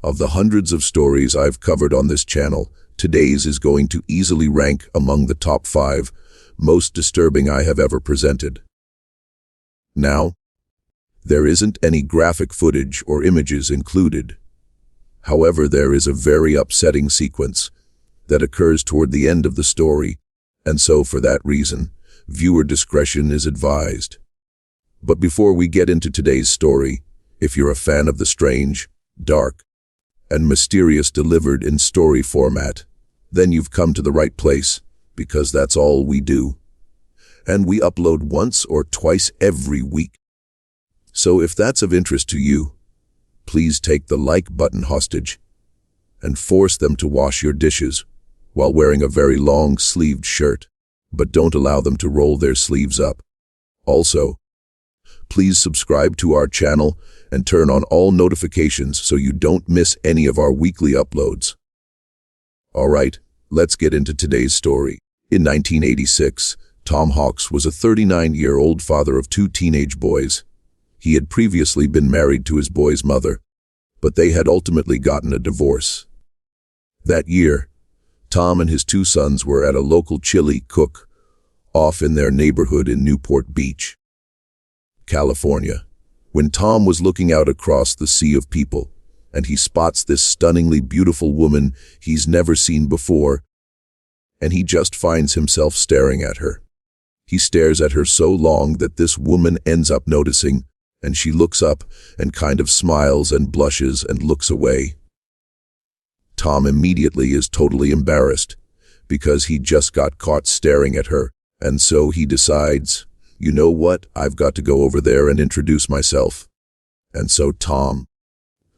Of the hundreds of stories I've covered on this channel, today's is going to easily rank among the top 5 most disturbing I have ever presented. Now, there isn't any graphic footage or images included. However, there is a very upsetting sequence that occurs toward the end of the story, and so for that reason, viewer discretion is advised. But before we get into today's story, if you're a fan of the strange, dark, and mysterious delivered in story format, then you've come to the right place, because that's all we do. And we upload once or twice every week. So if that's of interest to you, please take the like button hostage and force them to wash your dishes while wearing a very long-sleeved shirt, but don't allow them to roll their sleeves up. Also, please subscribe to our channel and turn on all notifications so you don't miss any of our weekly uploads. Alright, let's get into today's story. In 1986, Tom Hawks was a 39-year-old father of 2 teenage boys. He had previously been married to his boy's mother, but they had ultimately gotten a divorce. That year, Tom and his 2 sons were at a local chili cook off in their neighborhood in Newport Beach, California, when Tom was looking out across the sea of people, and he spots this stunningly beautiful woman he's never seen before, and he just finds himself staring at her. He stares at her so long that this woman ends up noticing, and she looks up and kind of smiles and blushes and looks away. Tom immediately is totally embarrassed because he just got caught staring at her, and so he decides, you know what, I've got to go over there and introduce myself. And so Tom,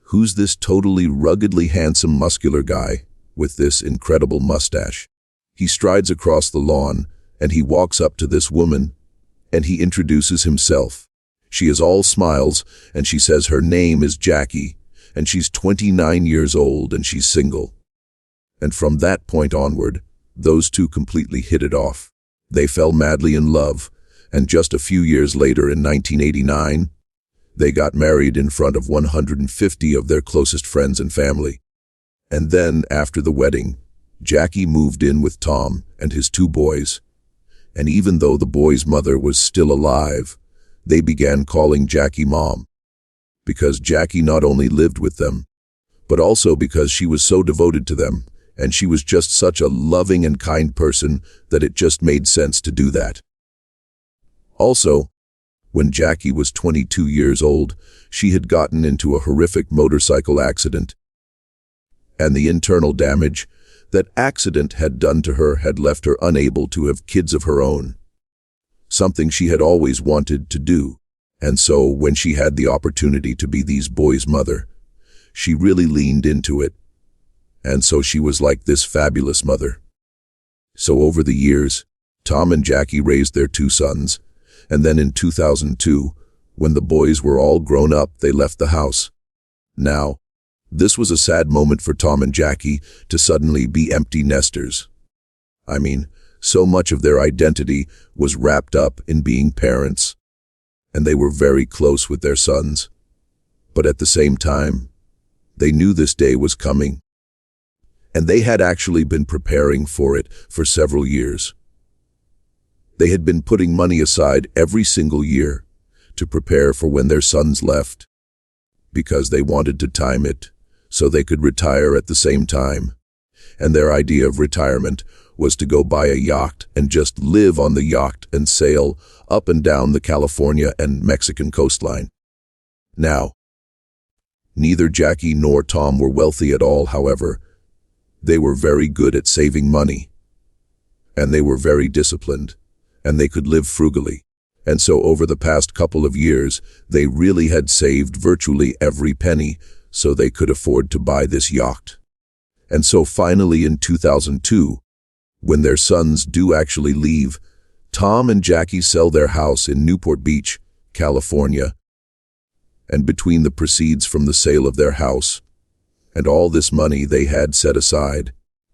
who's this totally ruggedly handsome muscular guy with this incredible mustache, he strides across the lawn and he walks up to this woman and he introduces himself. She is all smiles and she says her name is Jackie and she's 29 years old and she's single. And from that point onward, those 2 completely hit it off. They fell madly in love, and just a few years later in 1989, they got married in front of 150 of their closest friends and family. And then, after the wedding, Jackie moved in with Tom and his 2 boys. And even though the boys' mother was still alive, they began calling Jackie Mom, because Jackie not only lived with them, but also because she was so devoted to them, and she was just such a loving and kind person that it just made sense to do that. Also, when Jackie was 22 years old, she had gotten into a horrific motorcycle accident, and the internal damage that accident had done to her had left her unable to have kids of her own, something she had always wanted to do. And so when she had the opportunity to be these boys' mother, she really leaned into it. And so she was like this fabulous mother. So over the years, Tom and Jackie raised their 2 sons, and then in 2002, when the boys were all grown up, they left the house. Now, this was a sad moment for Tom and Jackie to suddenly be empty nesters. I mean, so much of their identity was wrapped up in being parents, and they were very close with their sons. But at the same time, they knew this day was coming, and they had actually been preparing for it for several years. They had been putting money aside every single year to prepare for when their sons left, because they wanted to time it so they could retire at the same time. And their idea of retirement was to go buy a yacht and just live on the yacht and sail up and down the California and Mexican coastline. Now, neither Jackie nor Tom were wealthy at all, however. They were very good at saving money, and they were very disciplined, and they could live frugally. And so over the past couple of years, they really had saved virtually every penny so they could afford to buy this yacht. And so finally in 2002, when their sons do actually leave, Tom and Jackie sell their house in Newport Beach, California. And between the proceeds from the sale of their house and all this money they had set aside,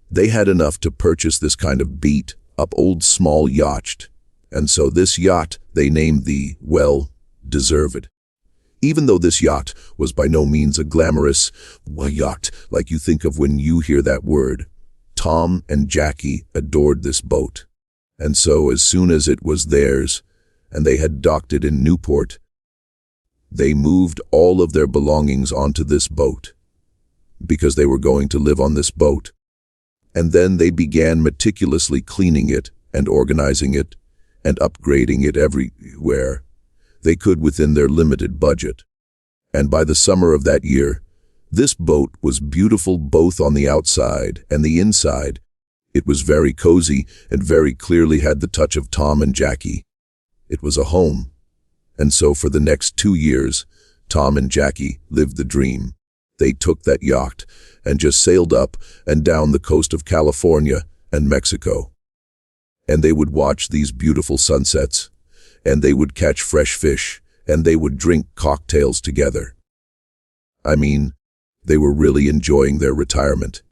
they had enough to purchase this kind of beat-up old small yacht. And so this yacht they named the, well, Deserved. Even though this yacht was by no means a glamorous yacht like you think of when you hear that word, Tom and Jackie adored this boat. And so as soon as it was theirs, and they had docked it in Newport, they moved all of their belongings onto this boat, because they were going to live on this boat. And then they began meticulously cleaning it and organizing it and upgrading it everywhere they could within their limited budget. And by the summer of that year, this boat was beautiful both on the outside and the inside. It was very cozy and very clearly had the touch of Tom and Jackie. It was a home. And so for the next 2 years, Tom and Jackie lived the dream. They took that yacht and just sailed up and down the coast of California and Mexico. And they would watch these beautiful sunsets, and they would catch fresh fish, and they would drink cocktails together. I mean, they were really enjoying their retirement.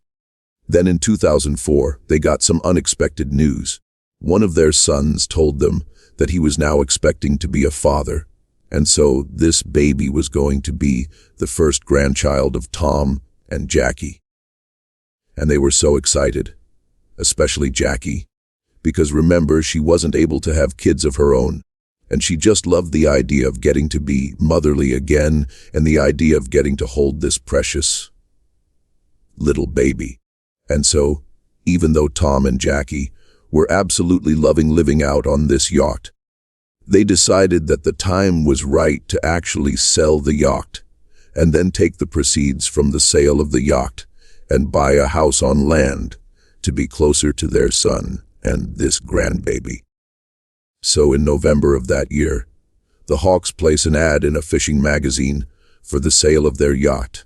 Then in 2004, they got some unexpected news. One of their sons told them that he was now expecting to be a father, and so this baby was going to be the first grandchild of Tom and Jackie. And they were so excited, especially Jackie, because remember, she wasn't able to have kids of her own, and she just loved the idea of getting to be motherly again and the idea of getting to hold this precious little baby. And so, even though Tom and Jackie were absolutely loving living out on this yacht, they decided that the time was right to actually sell the yacht and then take the proceeds from the sale of the yacht and buy a house on land to be closer to their son and this grandbaby. So in November of that year, the Hawks place an ad in a fishing magazine for the sale of their yacht.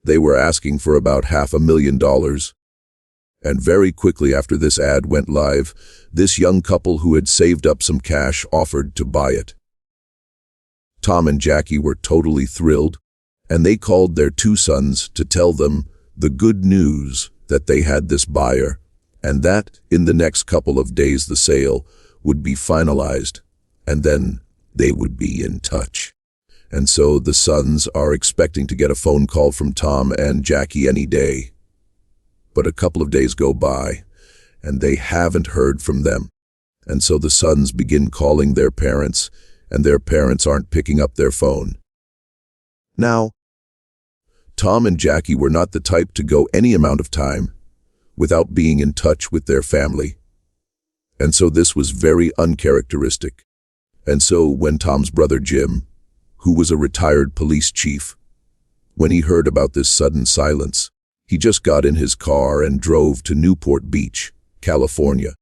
They were asking for about $500,000. And very quickly after this ad went live, this young couple who had saved up some cash offered to buy it. Tom and Jackie were totally thrilled, and they called their 2 sons to tell them the good news that they had this buyer, and that in the next couple of days the sale would be finalized, and then they would be in touch. And so the sons are expecting to get a phone call from Tom and Jackie any day. But a couple of days go by, and they haven't heard from them. And so the sons begin calling their parents, and their parents aren't picking up their phone. Now, Tom and Jackie were not the type to go any amount of time without being in touch with their family. And so this was very uncharacteristic. And so when Tom's brother Jim, who was a retired police chief, when he heard about this sudden silence, he just got in his car and drove to Newport Beach, California,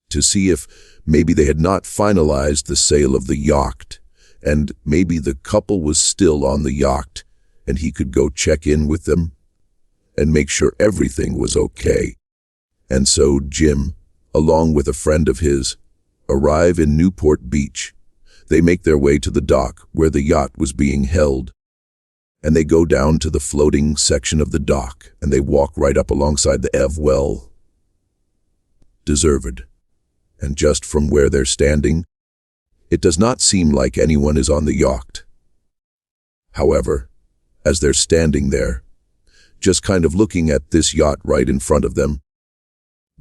to see if maybe they had not finalized the sale of the yacht, and maybe the couple was still on the yacht, and he could go check in with them and make sure everything was okay. And so Jim, along with a friend of his, arrive in Newport Beach. They make their way to the dock where the yacht was being held, and they go down to the floating section of the dock, and they walk right up alongside the deserved. And just from where they're standing, it does not seem like anyone is on the yacht. However, as they're standing there, just kind of looking at this yacht right in front of them,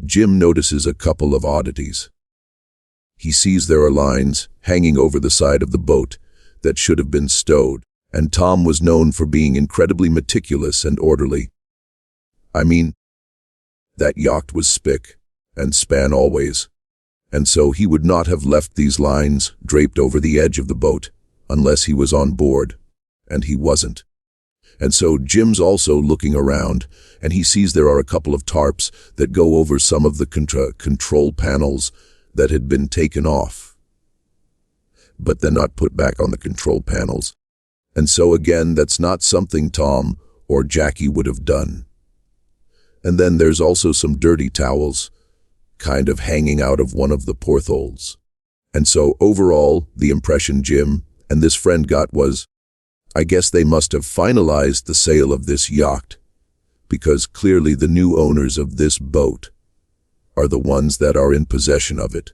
Jim notices a couple of oddities. He sees there are lines hanging over the side of the boat that should have been stowed, and Tom was known for being incredibly meticulous and orderly. I mean, that yacht was spick and span always, and so he would not have left these lines draped over the edge of the boat unless he was on board, and he wasn't. And so Jim's also looking around, and he sees there are a couple of tarps that go over some of the control panels that had been taken off, but then not put back on the control panels. And so again, that's not something Tom or Jackie would have done. And then there's also some dirty towels kind of hanging out of one of the portholes. And so overall, the impression Jim and this friend got was, I guess they must have finalized the sale of this yacht, because clearly the new owners of this boat are the ones that are in possession of it.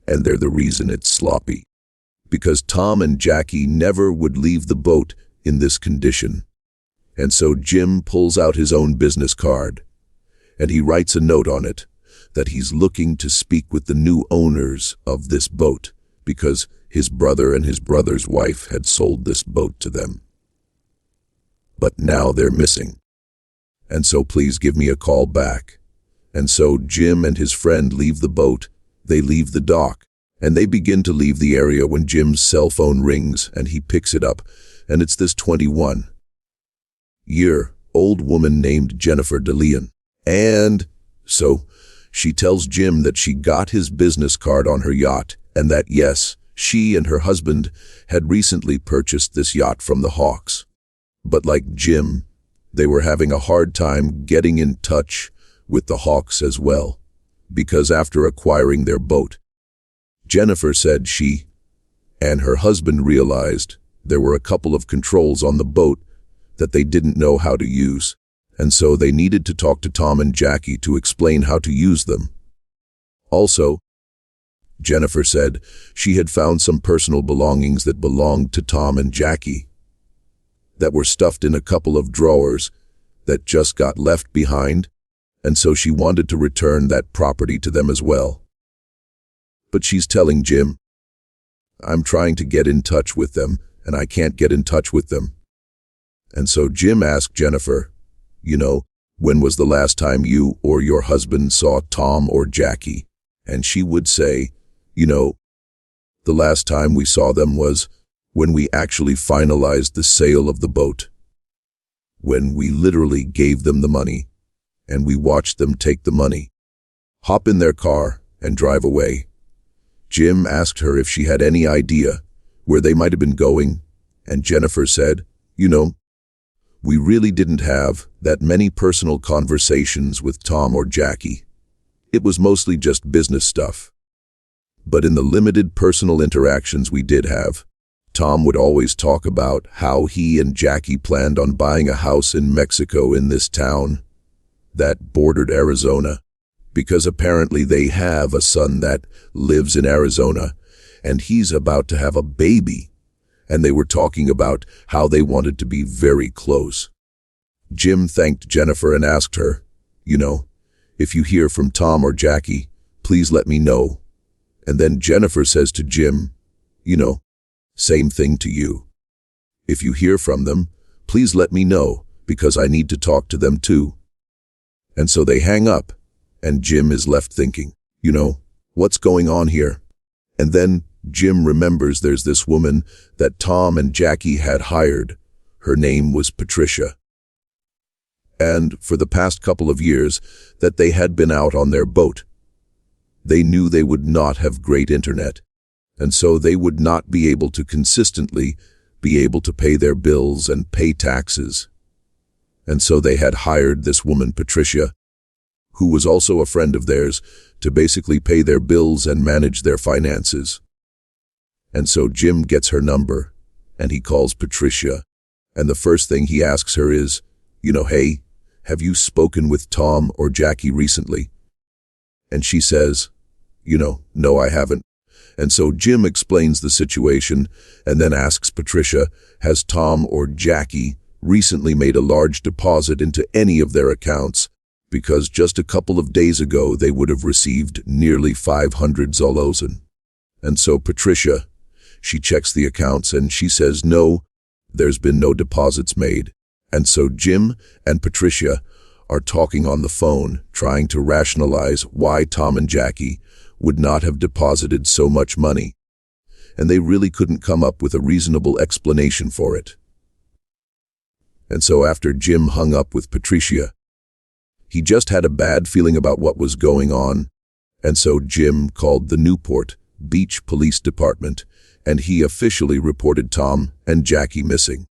And they're the reason it's sloppy. because Tom and Jackie never would leave the boat in this condition. And so Jim pulls out his own business card, and he writes a note on it that he's looking to speak with the new owners of this boat because his brother and his brother's wife had sold this boat to them. But now they're missing. And so please give me a call back. And so Jim and his friend leave the boat, they leave the dock, and they begin to leave the area when Jim's cell phone rings and he picks it up, and it's this 21-year-old woman named Jennifer DeLeon. And so she tells Jim that she got his business card on her yacht and that yes, she and her husband had recently purchased this yacht from the Hawks. But like Jim, they were having a hard time getting in touch with the Hawks as well, because after acquiring their boat, Jennifer said she and her husband realized there were a couple of controls on the boat that they didn't know how to use, and so they needed to talk to Tom and Jackie to explain how to use them. Also, Jennifer said she had found some personal belongings that belonged to Tom and Jackie that were stuffed in a couple of drawers that just got left behind, and so she wanted to return that property to them as well. But she's telling Jim, I'm trying to get in touch with them, and I can't get in touch with them. And so Jim asked Jennifer, when was the last time you or your husband saw Tom or Jackie? And she would say, the last time we saw them was when we actually finalized the sale of the boat, when we literally gave them the money, and we watched them take the money, hop in their car, and drive away. Jim asked her if she had any idea where they might have been going, and Jennifer said, we really didn't have that many personal conversations with Tom or Jackie. It was mostly just business stuff. But in the limited personal interactions we did have, Tom would always talk about how he and Jackie planned on buying a house in Mexico in this town that bordered Arizona, because apparently they have a son that lives in Arizona, and he's about to have a baby, and they were talking about how they wanted to be very close. Jim thanked Jennifer and asked her, if you hear from Tom or Jackie, please let me know. And then Jennifer says to Jim, same thing to you. If you hear from them, please let me know, because I need to talk to them too. And so they hang up, and Jim is left thinking, what's going on here? And then Jim remembers there's this woman that Tom and Jackie had hired. Her name was Patricia. And for the past couple of years that they had been out on their boat, they knew they would not have great internet, and so they would not be able to consistently be able to pay their bills and pay taxes. And so they had hired this woman, Patricia, who was also a friend of theirs, to basically pay their bills and manage their finances. And so Jim gets her number, and he calls Patricia, and the first thing he asks her is, hey, have you spoken with Tom or Jackie recently? And she says, no, I haven't. And so Jim explains the situation and then asks Patricia, has Tom or Jackie recently made a large deposit into any of their accounts? Because just a couple of days ago they would have received nearly 500 zolosen. And so Patricia, she checks the accounts and she says, no, there's been no deposits made. And so Jim and Patricia are talking on the phone, trying to rationalize why Tom and Jackie would not have deposited so much money. And they really couldn't come up with a reasonable explanation for it. And so after Jim hung up with Patricia, he just had a bad feeling about what was going on. And so Jim called the Newport Beach Police Department, and he officially reported Tom and Jackie missing.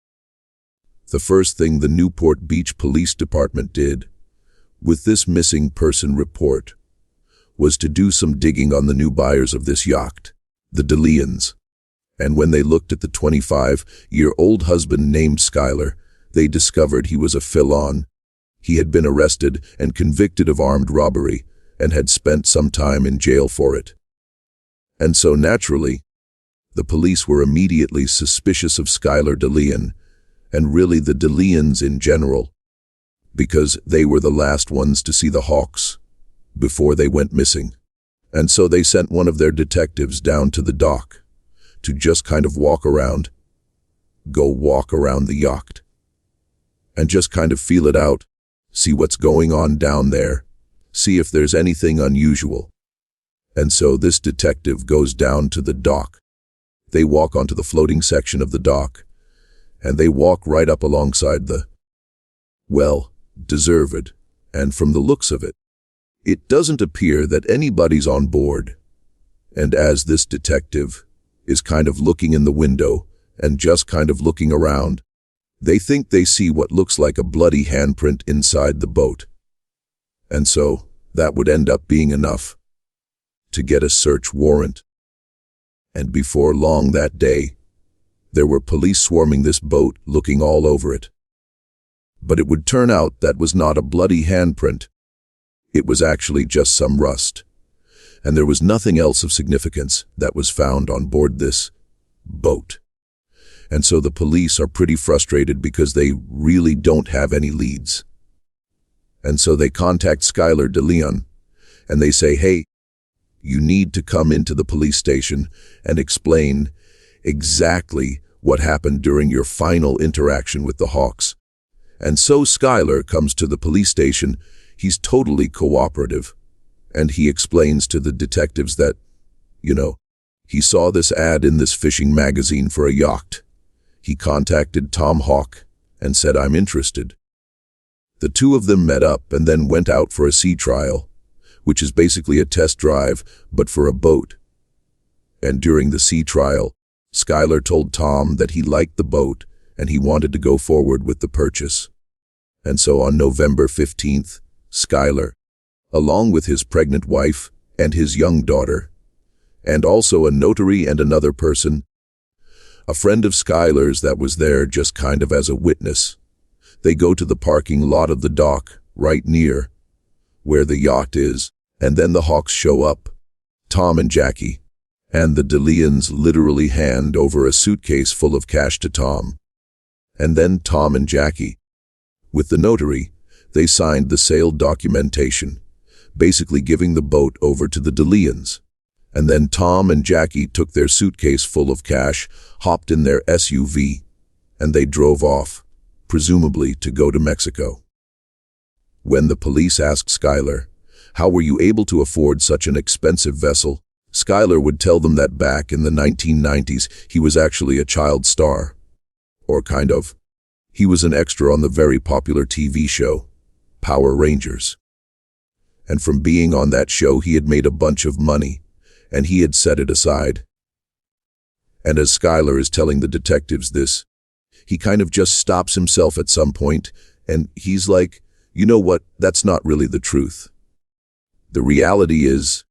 The first thing the Newport Beach Police Department did with this missing person report was to do some digging on the new buyers of this yacht, the DeLeons. And when they looked at the 25-year-old husband named Skyler, they discovered he was a felon. He had been arrested and convicted of armed robbery and had spent some time in jail for it. And so naturally, The police were immediately suspicious of Skylar DeLeon, and really the DeLeons in general, because they were the last ones to see the Hawks before they went missing. And so they sent one of their detectives down to the dock to just kind of walk around the yacht, and just kind of feel it out, see what's going on down there, see if there's anything unusual. And so this detective goes down to the dock. They walk onto the floating section of the dock, and they walk right up alongside the, well, deserved, and from the looks of it, it doesn't appear that anybody's on board. And as this detective is kind of looking in the window and just kind of looking around, they think they see what looks like a bloody handprint inside the boat. And so that would end up being enough to get a search warrant. And before long that day, there were police swarming this boat, looking all over it. But it would turn out that was not a bloody handprint. It was actually just some rust. And there was nothing else of significance that was found on board this boat. And so the police are pretty frustrated because they really don't have any leads. And so they contact Skylar DeLeon, and they say, hey, you need to come into the police station and explain exactly what happened during your final interaction with the Hawks. And so Skylar comes to the police station. He's totally cooperative, and he explains to the detectives that, he saw this ad in this fishing magazine for a yacht. He contacted Tom Hawk and said, I'm interested. The two of them met up and then went out for a sea trial, which is basically a test drive, but for a boat. And during the sea trial, Skylar told Tom that he liked the boat and he wanted to go forward with the purchase. And so on November 15th, Skylar, along with his pregnant wife and his young daughter, and also a notary and another person, a friend of Skylar's that was there just kind of as a witness, they go to the parking lot of the dock right near where the yacht is, and then the Hawks show up, Tom and Jackie, and the DeLeons literally hand over a suitcase full of cash to Tom. And then Tom and Jackie, with the notary, they signed the sale documentation, basically giving the boat over to the DeLeons. And then Tom and Jackie took their suitcase full of cash, hopped in their SUV, and they drove off, presumably to go to Mexico. When the police asked Skylar, how were you able to afford such an expensive vessel? Skylar would tell them that back in the 1990s, he was actually a child star. Or kind of. He was an extra on the very popular TV show, Power Rangers. And from being on that show, he had made a bunch of money, and he had set it aside. And as Skylar is telling the detectives this, he kind of just stops himself at some point, and he's like, you know what, that's not really the truth. The reality is,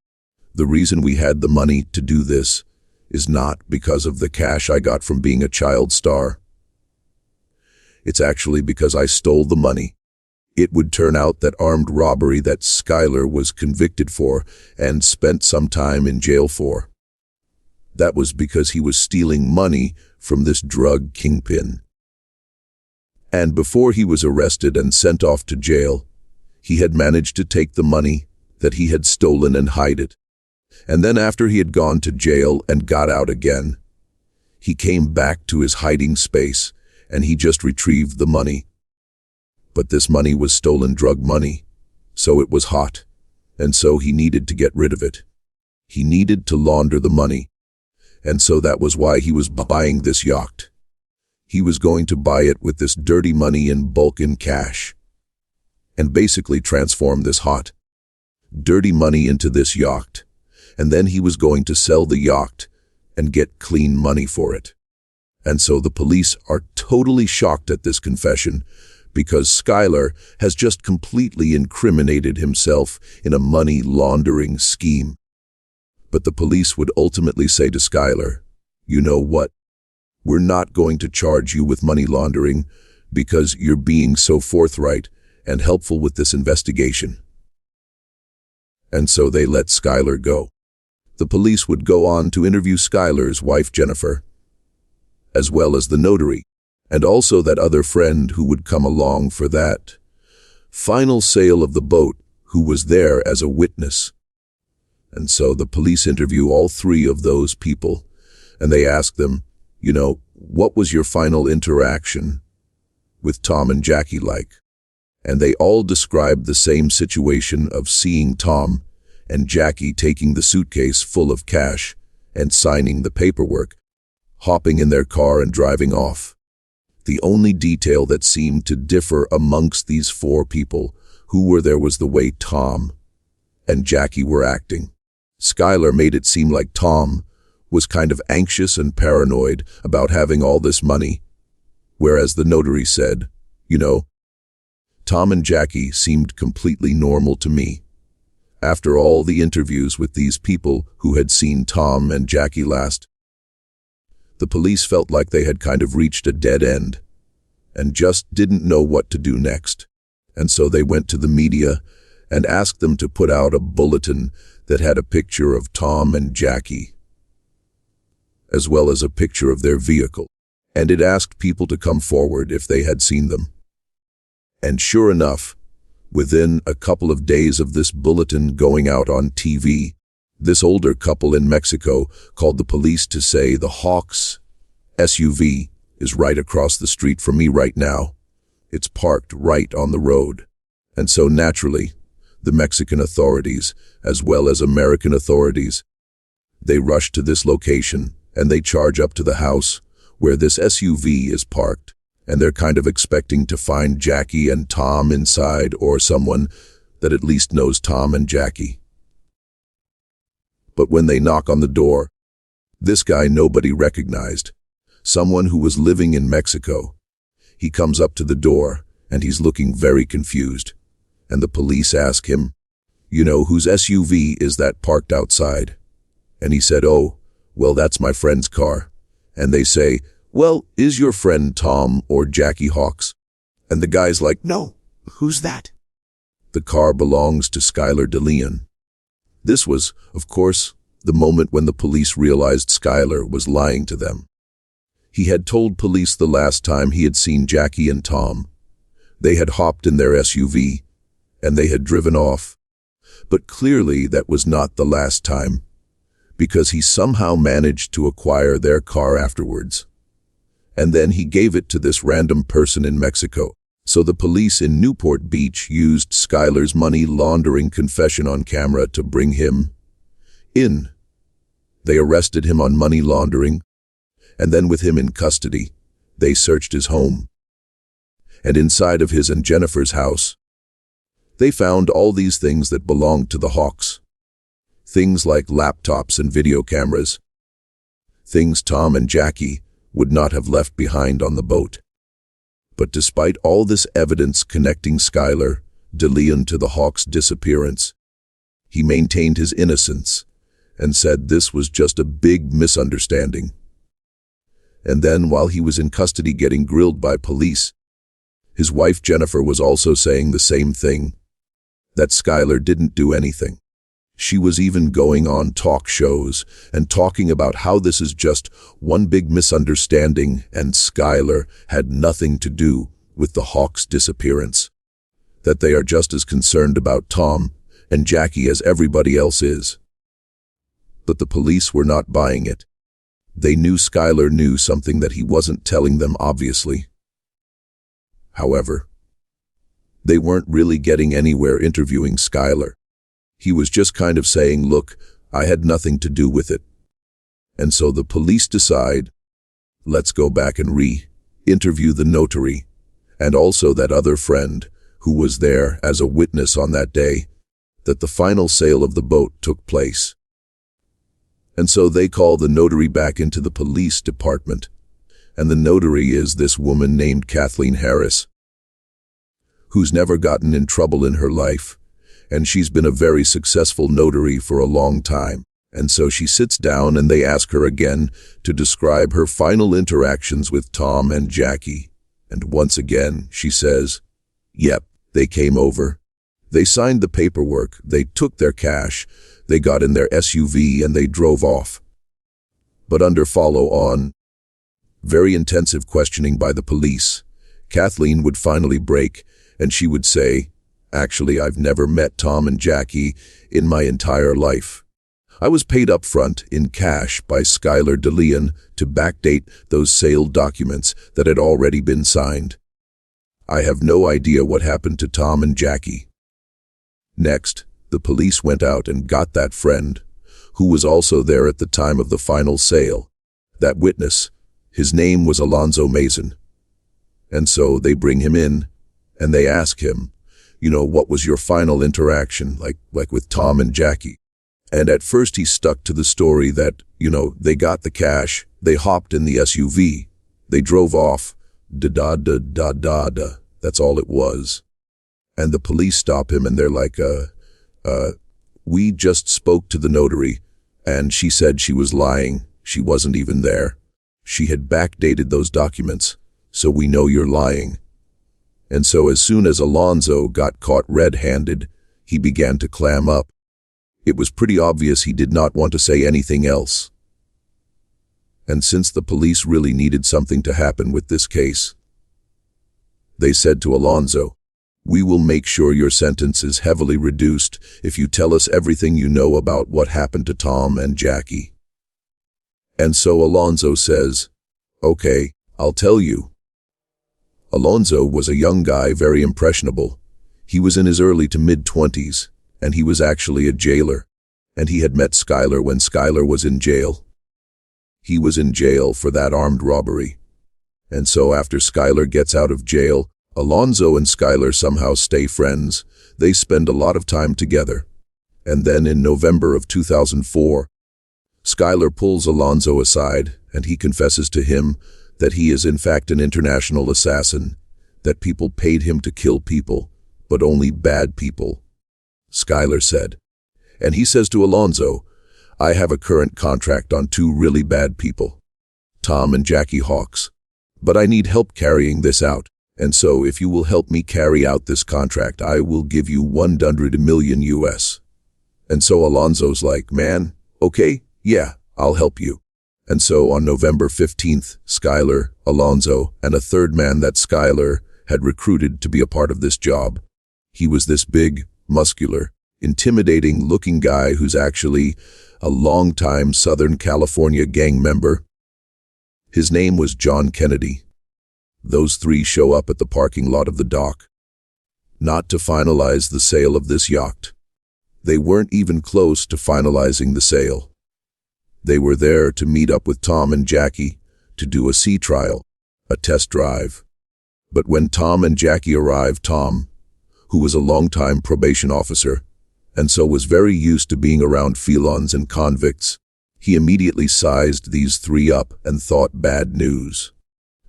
the reason we had the money to do this is not because of the cash I got from being a child star. It's actually because I stole the money. It would turn out that armed robbery that Skylar was convicted for and spent some time in jail for. That was because he was stealing money from this drug kingpin. And before he was arrested and sent off to jail, he had managed to take the money that he had stolen and hide it. And then after he had gone to jail and got out again, he came back to his hiding space and he just retrieved the money. But this money was stolen drug money, so it was hot, and so he needed to get rid of it. He needed to launder the money, and so that was why he was buying this yacht. He was going to buy it with this dirty money in bulk in cash, and basically transform this hot, dirty money into this yacht, and then he was going to sell the yacht and get clean money for it. And so the police are totally shocked at this confession, because Skylar has just completely incriminated himself in a money laundering scheme. But the police would ultimately say to Skylar, you know what? We're not going to charge you with money laundering because you're being so forthright and helpful with this investigation. And so they let Skylar go. The police would go on to interview Skylar's wife, Jennifer, as well as the notary, and also that other friend who would come along for that final sale of the boat, who was there as a witness. And so the police interview all three of those people, and they ask them, what was your final interaction with Tom and Jackie like? And they all described the same situation of seeing Tom and Jackie taking the suitcase full of cash and signing the paperwork, hopping in their car and driving off. The only detail that seemed to differ amongst these four people who were there was the way Tom and Jackie were acting. Skylar made it seem like Tom was kind of anxious and paranoid about having all this money, whereas the notary said, Tom and Jackie seemed completely normal to me. After all the interviews with these people who had seen Tom and Jackie last, the police felt like they had kind of reached a dead end and just didn't know what to do next. And so they went to the media and asked them to put out a bulletin that had a picture of Tom and Jackie, as well as a picture of their vehicle. And it asked people to come forward if they had seen them. And sure enough, within a couple of days of this bulletin going out on TV, this older couple in Mexico called the police to say the Hawks SUV is right across the street from me right now. It's parked right on the road. And so naturally, the Mexican authorities, as well as American authorities, they rush to this location and they charge up to the house where this SUV is parked. And they're kind of expecting to find Jackie and Tom inside, or someone that at least knows Tom and Jackie. But when they knock on the door, this guy nobody recognized, someone who was living in Mexico, he comes up to the door and he's looking very confused. And the police ask him, whose SUV is that parked outside? And he said, oh, well, that's my friend's car. And they say, well, is your friend Tom or Jackie Hawks? And the guy's like, No, who's that? The car belongs to Skylar DeLeon. This was, of course, the moment when the police realized Skylar was lying to them. He had told police the last time he had seen Jackie and Tom. They had hopped in their SUV, and they had driven off. But clearly that was not the last time, because he somehow managed to acquire their car afterwards. And then he gave it to this random person in Mexico. So the police in Newport Beach used Skylar's money laundering confession on camera to bring him in. They arrested him on money laundering, and then with him in custody, they searched his home. And inside of his and Jennifer's house, they found all these things that belonged to the Hawks. Things like laptops and video cameras. Things Tom and Jackie would not have left behind on the boat. But despite all this evidence connecting Skylar DeLeon to the Hawks' disappearance, he maintained his innocence and said this was just a big misunderstanding. And then while he was in custody getting grilled by police, his wife Jennifer was also saying the same thing, that Skylar didn't do anything. She was even going on talk shows and talking about how this is just one big misunderstanding and Skylar had nothing to do with the Hawks' disappearance, that they are just as concerned about Tom and Jackie as everybody else is. But the police were not buying it. They knew Skylar knew something that he wasn't telling them, obviously. However, they weren't really getting anywhere interviewing Skylar. He was just kind of saying, look, I had nothing to do with it. And so the police decide, let's go back and re-interview the notary and also that other friend who was there as a witness on that day that the final sale of the boat took place. And so they call the notary back into the police department. And the notary is this woman named Kathleen Harris, who's never gotten in trouble in her life. And she's been a very successful notary for a long time. And so she sits down and they ask her again to describe her final interactions with Tom and Jackie. And once again, she says, yep, they came over. They signed the paperwork. They took their cash. They got in their SUV and they drove off. But under follow-on, very intensive questioning by the police, Kathleen would finally break, and she would say, "Actually, I've never met Tom and Jackie in my entire life. I was paid up front in cash by Skylar DeLeon to backdate those sale documents that had already been signed. I have no idea what happened to Tom and Jackie." Next, the police went out and got that friend, who was also there at the time of the final sale. That witness, his name was Alonzo Mason. And so they bring him in, and they ask him, what was your final interaction, like with Tom and Jackie? And at first he stuck to the story that, they got the cash, they hopped in the SUV, they drove off, da-da-da-da-da-da, that's all it was. And the police stop him and they're like, we just spoke to the notary, and she said she was lying, she wasn't even there. She had backdated those documents, so we know you're lying. And so as soon as Alonzo got caught red-handed, he began to clam up. It was pretty obvious he did not want to say anything else. And since the police really needed something to happen with this case, they said to Alonzo, "We will make sure your sentence is heavily reduced if you tell us everything you know about what happened to Tom and Jackie." And so Alonzo says, "Okay, I'll tell you." Alonzo was a young guy, very impressionable. He was in his early to mid-20s, and he was actually a jailer, and he had met Skylar when Skylar was in jail. He was in jail for that armed robbery. And so after Skylar gets out of jail, Alonzo and Skylar somehow stay friends. They spend a lot of time together. And then in November of 2004, Skylar pulls Alonzo aside, and he confesses to him that he is in fact an international assassin, that people paid him to kill people, but only bad people, Skylar said. And he says to Alonzo, "I have a current contract on 2 really bad people, Tom and Jackie Hawks, but I need help carrying this out. And so if you will help me carry out this contract, I will give you $100 million US. And so Alonzo's like, "Man, okay, yeah, I'll help you." And so on November 15th, Skylar, Alonzo, and a third man that Skylar had recruited to be a part of this job. He was this big, muscular, intimidating-looking guy who's actually a long-time Southern California gang member. His name was John Kennedy. Those 3 show up at the parking lot of the dock, not to finalize the sale of this yacht. They weren't even close to finalizing the sale. They were there to meet up with Tom and Jackie to do a sea trial, a test drive. But when Tom and Jackie arrived, Tom, who was a longtime probation officer, and so was very used to being around felons and convicts, he immediately sized these 3 up and thought bad news.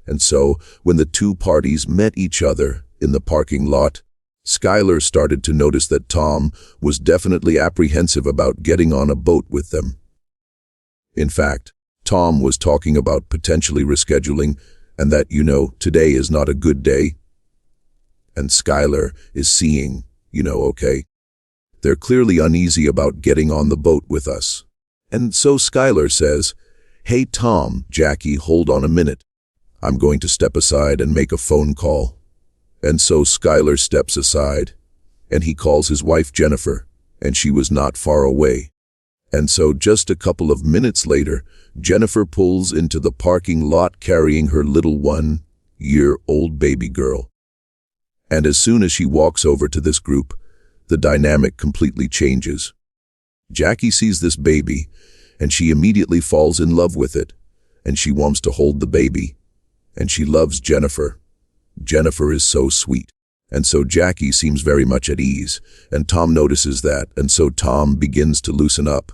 And so, when the 2 parties met each other in the parking lot, Skylar started to notice that Tom was definitely apprehensive about getting on a boat with them. In fact, Tom was talking about potentially rescheduling and that, today is not a good day. And Skylar is seeing, okay. They're clearly uneasy about getting on the boat with us. And so Skylar says, "Hey Tom, Jackie, hold on a minute. I'm going to step aside and make a phone call." And so Skylar steps aside, and he calls his wife Jennifer, and she was not far away. And so just a couple of minutes later, Jennifer pulls into the parking lot carrying her little 1-year-old baby girl. And as soon as she walks over to this group, the dynamic completely changes. Jackie sees this baby, and she immediately falls in love with it, and she wants to hold the baby, and she loves Jennifer. Jennifer is so sweet. And so Jackie seems very much at ease, and Tom notices that, and so Tom begins to loosen up.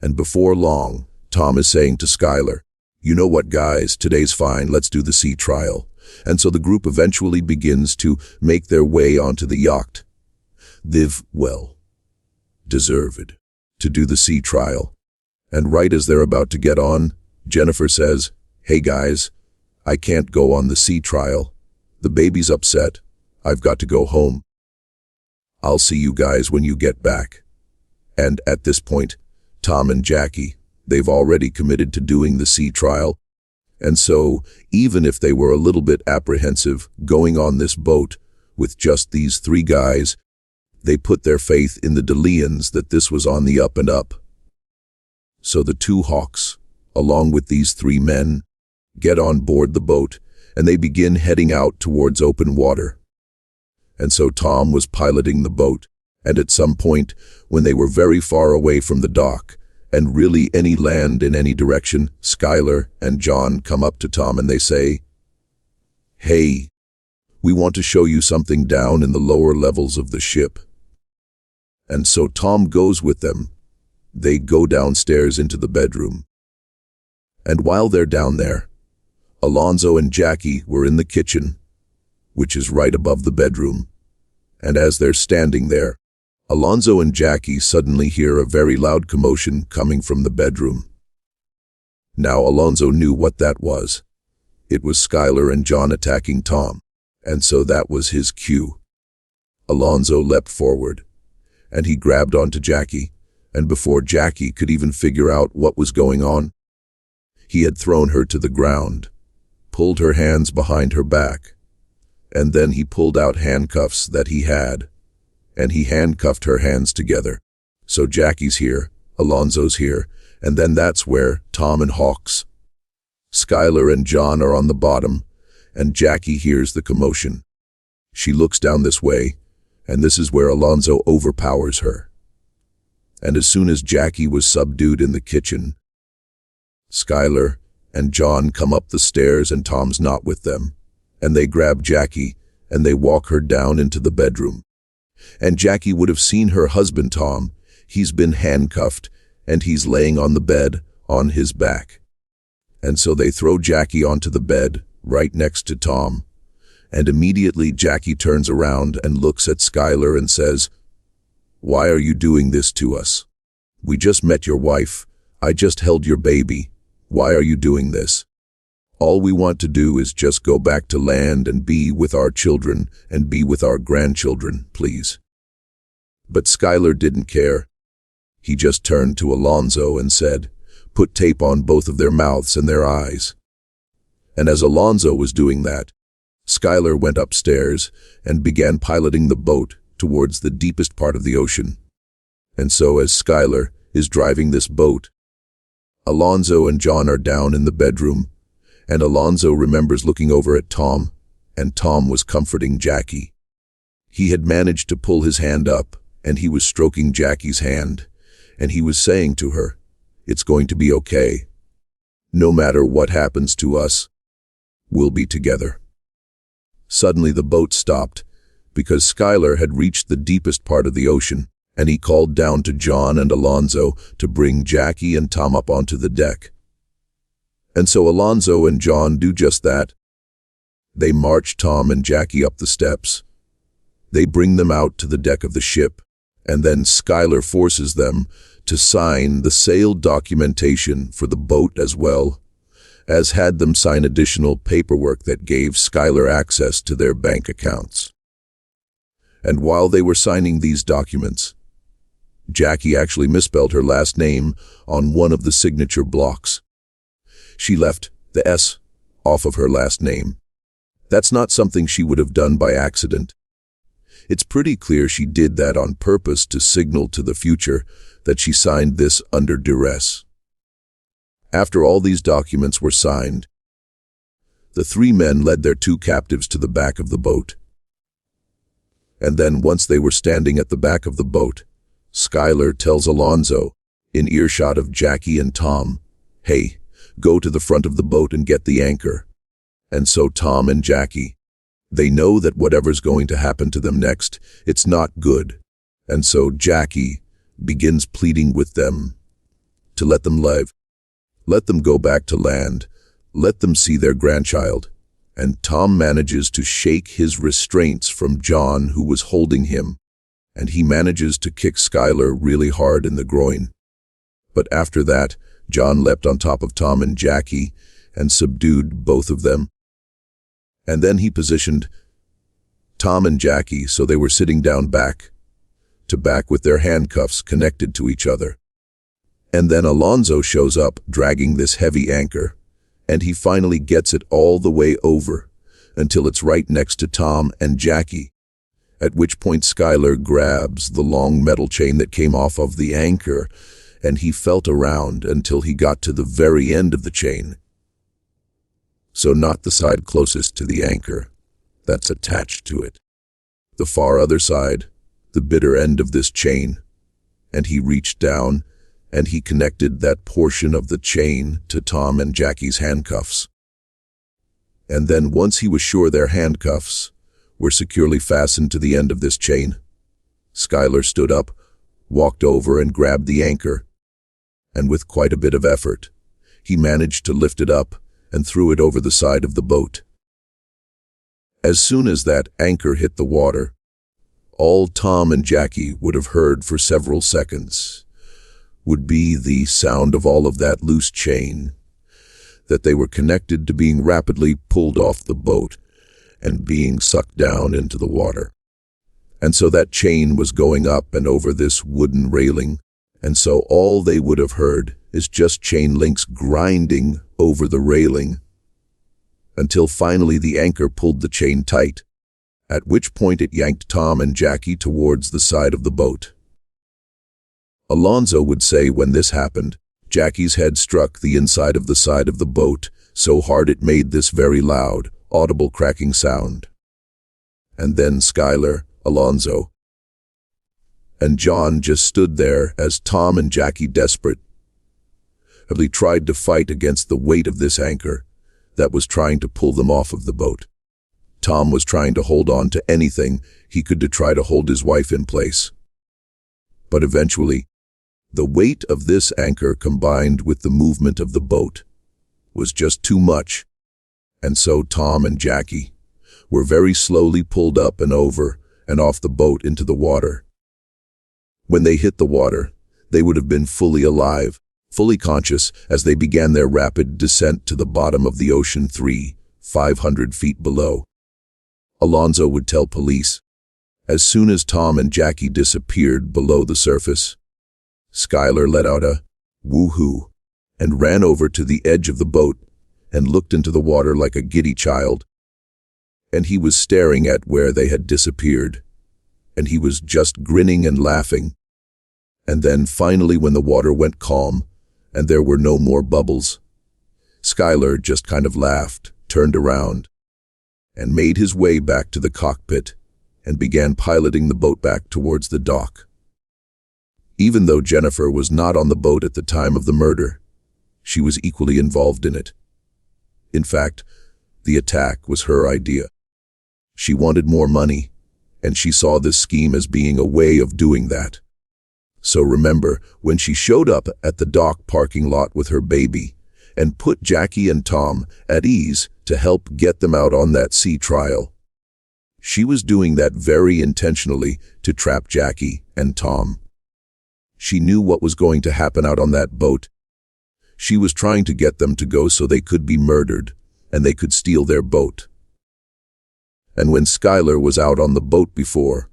And before long, Tom is saying to Skylar, "You know what, guys, today's fine, let's do the sea trial." And so the group eventually begins to make their way onto the yacht. They've, deserved to do the sea trial. And right as they're about to get on, Jennifer says, "Hey guys, I can't go on the sea trial. The baby's upset. I've got to go home. I'll see you guys when you get back." And at this point, Tom and Jackie, they've already committed to doing the sea trial. And so, even if they were a little bit apprehensive going on this boat with just these three guys, they put their faith in the Deleans that this was on the up and up. So the two hawks, along with these three men, get on board the boat, and they begin heading out towards open water. And so Tom was piloting the boat, and at some point, when they were very far away from the dock, and really any land in any direction, Skylar and John come up to Tom and they say, "Hey, we want to show you something down in the lower levels of the ship." And so Tom goes with them. They go downstairs into the bedroom. And while they're down there, Alonzo and Jackie were in the kitchen, which is right above the bedroom. And as they're standing there, Alonzo and Jackie suddenly hear a very loud commotion coming from the bedroom. Now Alonzo knew what that was. It was Skylar and John attacking Tom, and so that was his cue. Alonzo leapt forward, and he grabbed onto Jackie, and before Jackie could even figure out what was going on, he had thrown her to the ground, pulled her hands behind her back, and then he pulled out handcuffs that he had, and he handcuffed her hands together. So Jackie's here, Alonzo's here, and then that's where Tom and Hawks. Skylar and John are on the bottom, and Jackie hears the commotion. She looks down this way, and this is where Alonzo overpowers her. And as soon as Jackie was subdued in the kitchen, Skylar and John come up the stairs and Tom's not with them, and they grab Jackie and they walk her down into the bedroom. And Jackie would have seen her husband Tom. He's been handcuffed and he's laying on the bed on his back. And so they throw Jackie onto the bed right next to Tom. And immediately Jackie turns around and looks at Skylar and says, "Why are you doing this to us? We just met your wife. I just held your baby. Why are you doing this? All we want to do is just go back to land and be with our children and be with our grandchildren, please." But Skylar didn't care. He just turned to Alonzo and said, "Put tape on both of their mouths and their eyes." And as Alonzo was doing that, Skylar went upstairs and began piloting the boat towards the deepest part of the ocean. And so as Skylar is driving this boat, Alonzo and John are down in the bedroom, and Alonzo remembers looking over at Tom, and Tom was comforting Jackie. He had managed to pull his hand up, and he was stroking Jackie's hand, and he was saying to her, "It's going to be okay. No matter what happens to us, we'll be together." Suddenly the boat stopped, because Skylar had reached the deepest part of the ocean, and he called down to John and Alonzo to bring Jackie and Tom up onto the deck. And so Alonzo and John do just that. They march Tom and Jackie up the steps. They bring them out to the deck of the ship, and then Skylar forces them to sign the sale documentation for the boat as well as had them sign additional paperwork that gave Skylar access to their bank accounts. And while they were signing these documents, Jackie actually misspelled her last name on one of the signature blocks. She left the S off of her last name. That's not something she would have done by accident. It's pretty clear she did that on purpose to signal to the future that she signed this under duress. After all these documents were signed, the three men led their two captives to the back of the boat. And then once they were standing at the back of the boat, Skylar tells Alonzo, in earshot of Jackie and Tom, "Hey, go to the front of the boat and get the anchor." And so Tom and Jackie, they know that whatever's going to happen to them next, it's not good. And so Jackie begins pleading with them to let them live. Let them go back to land. Let them see their grandchild. And Tom manages to shake his restraints from John, who was holding him, and he manages to kick Skylar really hard in the groin. But after that, John leapt on top of Tom and Jackie and subdued both of them. And then he positioned Tom and Jackie so they were sitting down back to back with their handcuffs connected to each other. And then Alonzo shows up, dragging this heavy anchor, and he finally gets it all the way over, until it's right next to Tom and Jackie, at which point Skylar grabs the long metal chain that came off of the anchor, and he felt around until he got to the very end of the chain. So not the side closest to the anchor that's attached to it. The far other side, the bitter end of this chain, and he reached down and he connected that portion of the chain to Tom and Jackie's handcuffs. And then once he was sure their handcuffs were securely fastened to the end of this chain, Skylar stood up, walked over and grabbed the anchor, and with quite a bit of effort, he managed to lift it up and threw it over the side of the boat. As soon as that anchor hit the water, all Tom and Jackie would have heard for several seconds would be the sound of all of that loose chain, that they were connected to being rapidly pulled off the boat and being sucked down into the water. And so that chain was going up and over this wooden railing, and so all they would have heard is just chain links grinding over the railing, until finally the anchor pulled the chain tight, at which point it yanked Tom and Jackie towards the side of the boat. Alonzo would say when this happened, Jackie's head struck the inside of the boat so hard it made this very loud, audible cracking sound. And then Skylar, Alonzo, and John just stood there as Tom and Jackie desperately tried to fight against the weight of this anchor that was trying to pull them off of the boat. Tom was trying to hold on to anything he could to try to hold his wife in place. But eventually, the weight of this anchor combined with the movement of the boat was just too much, and so Tom and Jackie were very slowly pulled up and over and off the boat into the water. When they hit the water, they would have been fully alive, fully conscious as they began their rapid descent to the bottom of the ocean 500 feet below. Alonzo would tell police, as soon as Tom and Jackie disappeared below the surface, Skylar let out a woo-hoo and ran over to the edge of the boat and looked into the water like a giddy child. And he was staring at where they had disappeared, and he was just grinning and laughing. And then finally when the water went calm and there were no more bubbles, Skylar just kind of laughed, turned around, and made his way back to the cockpit and began piloting the boat back towards the dock. Even though Jennifer was not on the boat at the time of the murder, she was equally involved in it. In fact, the attack was her idea. She wanted more money, and she saw this scheme as being a way of doing that. So remember, when she showed up at the dock parking lot with her baby and put Jackie and Tom at ease to help get them out on that sea trial, she was doing that very intentionally to trap Jackie and Tom. She knew what was going to happen out on that boat. She was trying to get them to go so they could be murdered and they could steal their boat. And when Skylar was out on the boat before,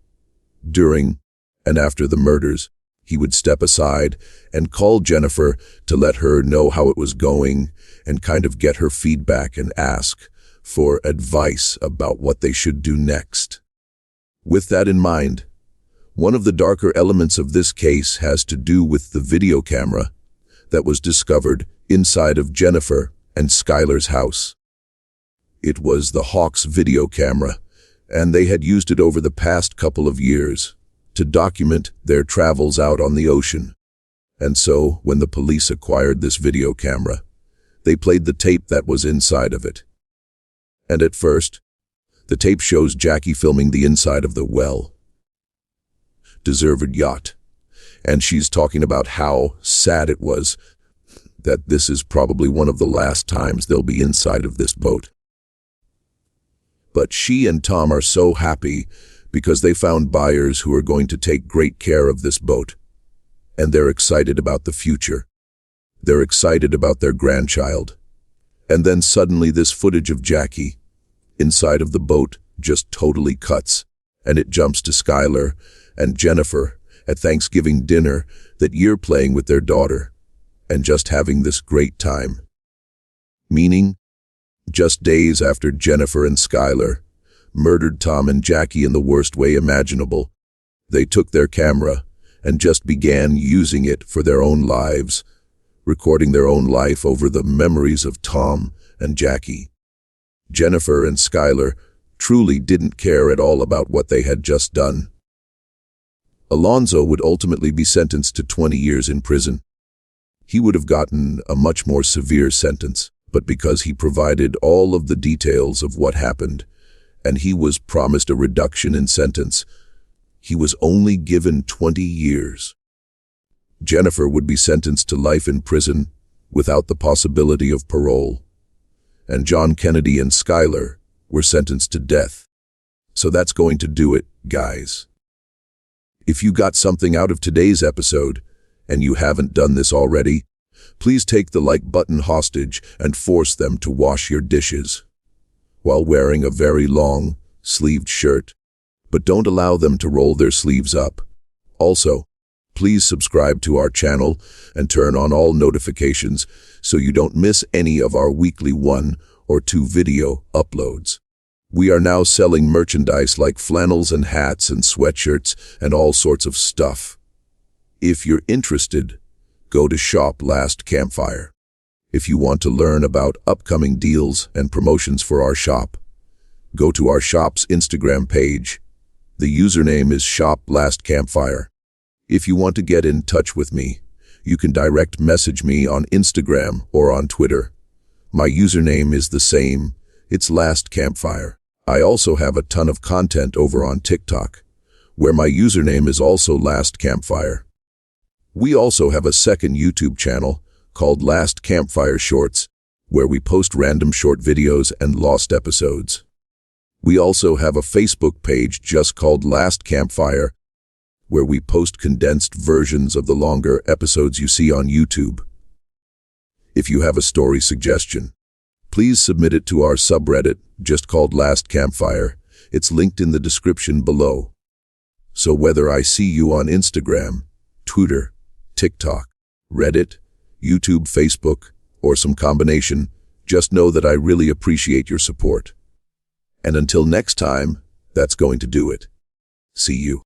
during, and after the murders, he would step aside and call Jennifer to let her know how it was going and kind of get her feedback and ask for advice about what they should do next. With that in mind, one of the darker elements of this case has to do with the video camera that was discovered inside of Jennifer and Skylar's house. It was the Hawks video camera, and they had used it over the past couple of years to document their travels out on the ocean. And so, when the police acquired this video camera, they played the tape that was inside of it. And at first, the tape shows Jackie filming the inside of the well-deserved yacht, and she's talking about how sad it was that this is probably one of the last times they'll be inside of this boat. But she and Tom are so happy because they found buyers who are going to take great care of this boat. And they're excited about the future. They're excited about their grandchild. And then suddenly this footage of Jackie inside of the boat just totally cuts, and it jumps to Skylar and Jennifer, at Thanksgiving dinner that year playing with their daughter and just having this great time. Meaning, just days after Jennifer and Skylar murdered Tom and Jackie in the worst way imaginable, they took their camera and just began using it for their own lives, recording their own life over the memories of Tom and Jackie. Jennifer and Skylar truly didn't care at all about what they had just done. Alonzo would ultimately be sentenced to 20 years in prison. He would have gotten a much more severe sentence, but because he provided all of the details of what happened, and he was promised a reduction in sentence, he was only given 20 years. Jennifer would be sentenced to life in prison without the possibility of parole, and John Kennedy and Skylar were sentenced to death. So that's going to do it, guys. If you got something out of today's episode, and you haven't done this already, please take the like button hostage and force them to wash your dishes while wearing a very long, sleeved shirt, but don't allow them to roll their sleeves up. Also, please subscribe to our channel and turn on all notifications so you don't miss any of our weekly 1 or 2 video uploads. We are now selling merchandise like flannels and hats and sweatshirts and all sorts of stuff. If you're interested, go to Shop Last Campfire. If you want to learn about upcoming deals and promotions for our shop, go to our shop's Instagram page. The username is Shop Last Campfire. If you want to get in touch with me, you can direct message me on Instagram or on Twitter. My username is the same. It's Last Campfire. I also have a ton of content over on TikTok, where my username is also Last Campfire. We also have a second YouTube channel called Last Campfire Shorts, where we post random short videos and lost episodes. We also have a Facebook page just called Last Campfire, where we post condensed versions of the longer episodes you see on YouTube. If you have a story suggestion, please submit it to our subreddit, just called Last Campfire. It's linked in the description below. So whether I see you on Instagram, Twitter, TikTok, Reddit, YouTube, Facebook, or some combination, just know that I really appreciate your support. And until next time, that's going to do it. See you.